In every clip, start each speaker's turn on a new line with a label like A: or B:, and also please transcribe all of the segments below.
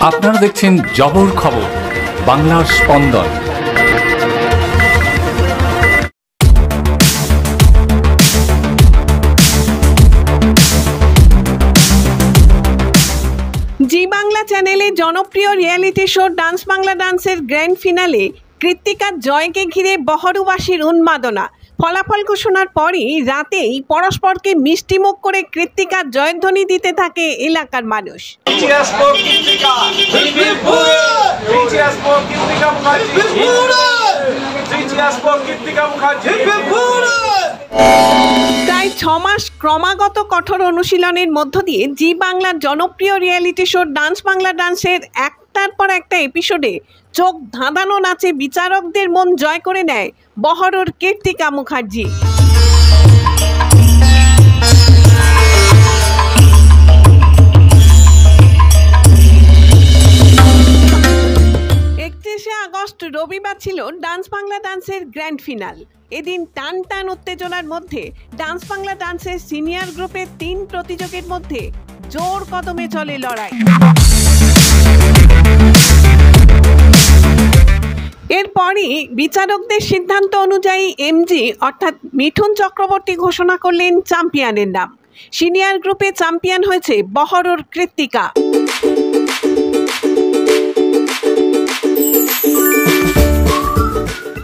A: আপনারা দেখছেন জবর খবর, বাংলার স্পন্দন।
B: জি বাংলা চ্যানেলে জনপ্রিয় রিয়েলিটি শো ডান্স বাংলা ডান্সের গ্র্যান্ড ফিনালে কৃত্তিকার জয়কে ঘিরে বহরুবাসীর উন্মাদনা। ফলাফল ঘোষণার পরই রাতেই পরস্পরকে মিষ্টিমুখ করে কৃত্তিকার জয়ধ্বনি দিতে থাকে এলাকার মানুষ। প্রায় 6 মাস ক্রমাগত কঠোর অনুশীলনের মধ্য দিয়ে জি বাংলার জনপ্রিয় রিয়েলিটি শো ডান্স বাংলা ডান্সের একটার পর একটা এপিসোডে চোখ ধাঁধানো নাচে বিচারকদের মন জয় করে নেয় বহরুর কৃত্তিকা মুখার্জি। 31শে আগস্ট রবিবার ছিল ডান্স বাংলা ডান্সের গ্র্যান্ড ফিনাল। এদিন টান টান উত্তেজনার মধ্যে ডান্স বাংলা ডান্সের সিনিয়র গ্রুপের 3 প্রতিযোগীর মধ্যে জোর কদমে চলে লড়াই। এরপরই বিচারকদের সিদ্ধান্ত অনুযায়ী এমজি অর্থাৎ মিঠুন চক্রবর্তী ঘোষণা করলেন চ্যাম্পিয়নের নাম। সিনিয়র গ্রুপে চ্যাম্পিয়ন হয়েছে বহরুর কৃত্তিকা।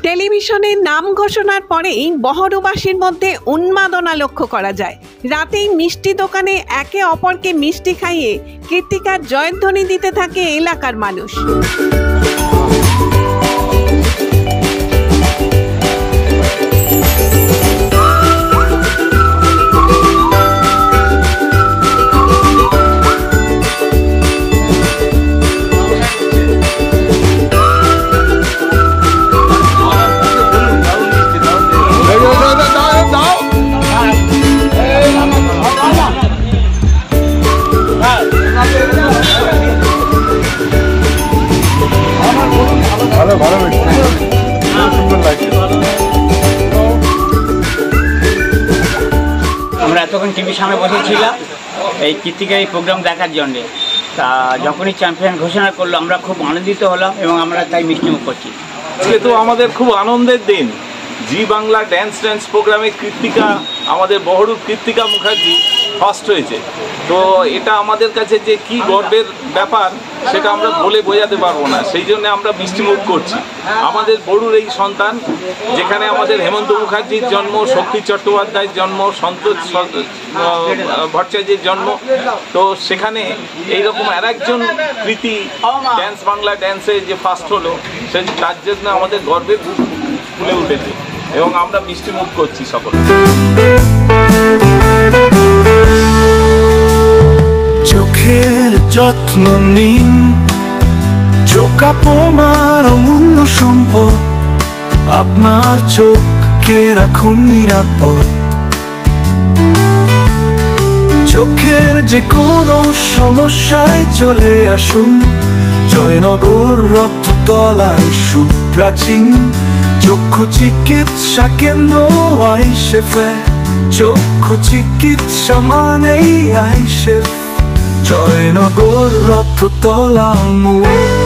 B: টেলিভিশনে নাম ঘোষণার পরেই বহরুবাসীর মধ্যে উন্মাদনা লক্ষ্য করা যায়। রাতেই মিষ্টি দোকানে একে অপরকে মিষ্টি খাইয়ে কৃত্তিকার জয়ধ্বনি দিতে থাকে এলাকার মানুষ।
C: আমরা এতক্ষণ টিভির সামনে বসেছিলাম এই কৃত্তিকার এই প্রোগ্রাম দেখার জন্যে। তা যখনই চ্যাম্পিয়ন ঘোষণা করলো আমরা খুব আনন্দিত হলাম এবং আমরা তাই মিষ্টিমুখ করছি।
D: আজকে তো আমাদের খুব আনন্দের দিন। জি বাংলা ড্যান্স প্রোগ্রামে কৃত্তিকা, আমাদের বহরুর কৃত্তিকা মুখার্জি ফার্স্ট হয়েছে। তো এটা আমাদের কাছে যে কি গর্বের ব্যাপার সেটা আমরা বলে বোঝাতে পারবো না। সেই জন্য আমরা মিষ্টিমুখ করছি। আমাদের বড়ুর এই সন্তান, যেখানে আমাদের হেমন্ত মুখার্জির জন্ম, শক্তি চট্টোপাধ্যায়ের জন্ম, সন্তোষ ভট্টাচার্যের জন্ম, তো সেখানে এইরকম আর একজন কৃতি ডান্স বাংলা ড্যান্সে যে ফার্স্ট হলো, তার জন্য আমাদের গর্বে বুক ফুলে উঠেছে এবং আমরা মিষ্টিমুখ করছি সকলে।
E: চোখের যত্ন নিন, চোখ আপনার অমূল্য সম্পদ, আপনার চোখকে রাখুন নিরাপদ। চোখের যে কোনো সমস্যায় চলে আসুন জয়নগর রক্ততলায় সুপ্রাচীন চক্ষু চিকিৎসা কেন্দ্র আইসেফে। চক্ষু চিকিৎসা মানেই আইসেফ, জয়নগর রক্ততলা মোড়।